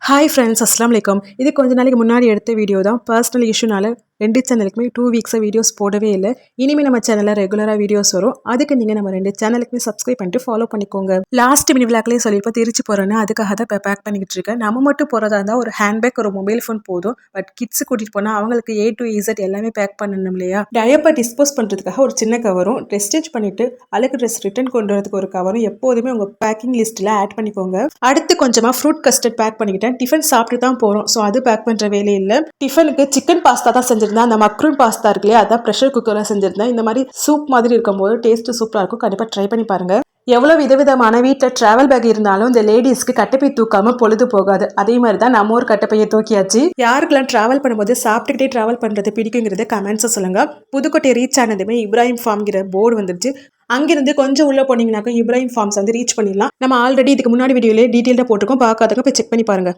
Hi friends, அஸ்ஸலாமு அலைக்கும். இது கொஞ்ச நாளைக்கு முன்னாடி எடுத்த வீடியோ தான். பர்சனல் இஷ்யூனால 2 சேனலுக்குமே 2 வீக்ஸாக வீடியோஸ் போடவே இல்லை. இனிமேல் நம்ம சேனலில் ரெகுலராக வீடியோஸ் வரும். அதுக்கு நீங்கள் நம்ம 2 சேனலுக்குமே சப்ஸ்கிரைப் பண்ணிட்டு ஃபாலோ பண்ணிக்கோங்க. லாஸ்ட் மினி விளாக்லேயே சொல்லியிருப்போம் திருச்சி போகிறேன்னு. அதுக்காக தான் இப்போ பேக் பண்ணிக்கிட்டு இருக்கேன். நம்ம மட்டும் போகிறதா இருந்தால் ஒரு ஹேண்ட்பேக், ஒரு மொபைல் ஃபோன் போதும். பட் கிட்ஸ் கூட்டிகிட்டு போனால் அவங்களுக்கு A to Z எல்லாமே பேக் பண்ணணும் இல்லையா? டயப்பை டிஸ்போஸ் பண்ணுறதுக்காக ஒரு சின்ன கவரும், ட்ரெஸ் ஸ்டிச் பண்ணிவிட்டு அழுக்கு ட்ரெஸ் ரிட்டர்ன் கொண்டு வரதுக்கு ஒரு கவரும் எப்போதுமே உங்கள் பேக்கிங் லிஸ்ட்டில் ஆட் பண்ணிக்கோங்க. அடுத்து கொஞ்சமாக ஃப்ரூட் கஸ்டர்ட் பேக் பண்ணிக்கிட்டேன். டிஃபன் சாப்பிட்டு தான் போகிறோம், ஸோ அது பேக் பண்ணுற வேலையே இல்லை. டிஃபனுக்கு சிக்கன் பாஸ்தா தான் செஞ்சிருந்தேன். அந்த மக்ரூன் பாஸ்தா இருக்கு இல்லையா, அதான் ப்ரெஷர் குக்கரில் செஞ்சிருந்தேன். இந்த மாதிரி சூப் மாதிரி இருக்கும்போது டேஸ்ட்டு சூப்பராக இருக்கும். கண்டிப்பாக ட்ரை பண்ணி பாருங்கள். எவ்வளோ விதவிதமான வீட்டில் ட்ராவல் பேக் இருந்தாலும் இந்த லேடிஸ்க்கு கட்டைப்பை தூக்காமல் பொழுது போகாது. அதே மாதிரி தான் நம்ம ஒரு கட்டைப்பையை தூக்கியாச்சு. யாருக்கெல்லாம் ட்ராவல் பண்ணும்போது சாப்பிட்டுக்கிட்டே ட்ராவல் பண்ணுறது பிடிக்குங்கிறத கமெண்ட்ஸை சொல்லுங்கள். புதுக்கோட்டை ரீச் ஆனதுமே இப்ராஹிம் ஃபார்ம்கிற போர்டு வந்துருச்சு. அங்கிருந்து கொஞ்சம் உள்ள போனீங்கன்னாக்கா இப்ராஹிம் ஃபார்ம்ஸ் வந்து ரீச் பண்ணிடலாம். நம்ம ஆல்ரெடி இதுக்கு முன்னாடி வீடியோலேயே டீட்டெயிலாக போட்டிருக்கோம். பார்க்காதவங்க போய் செக் பண்ணி பாருங்கள்.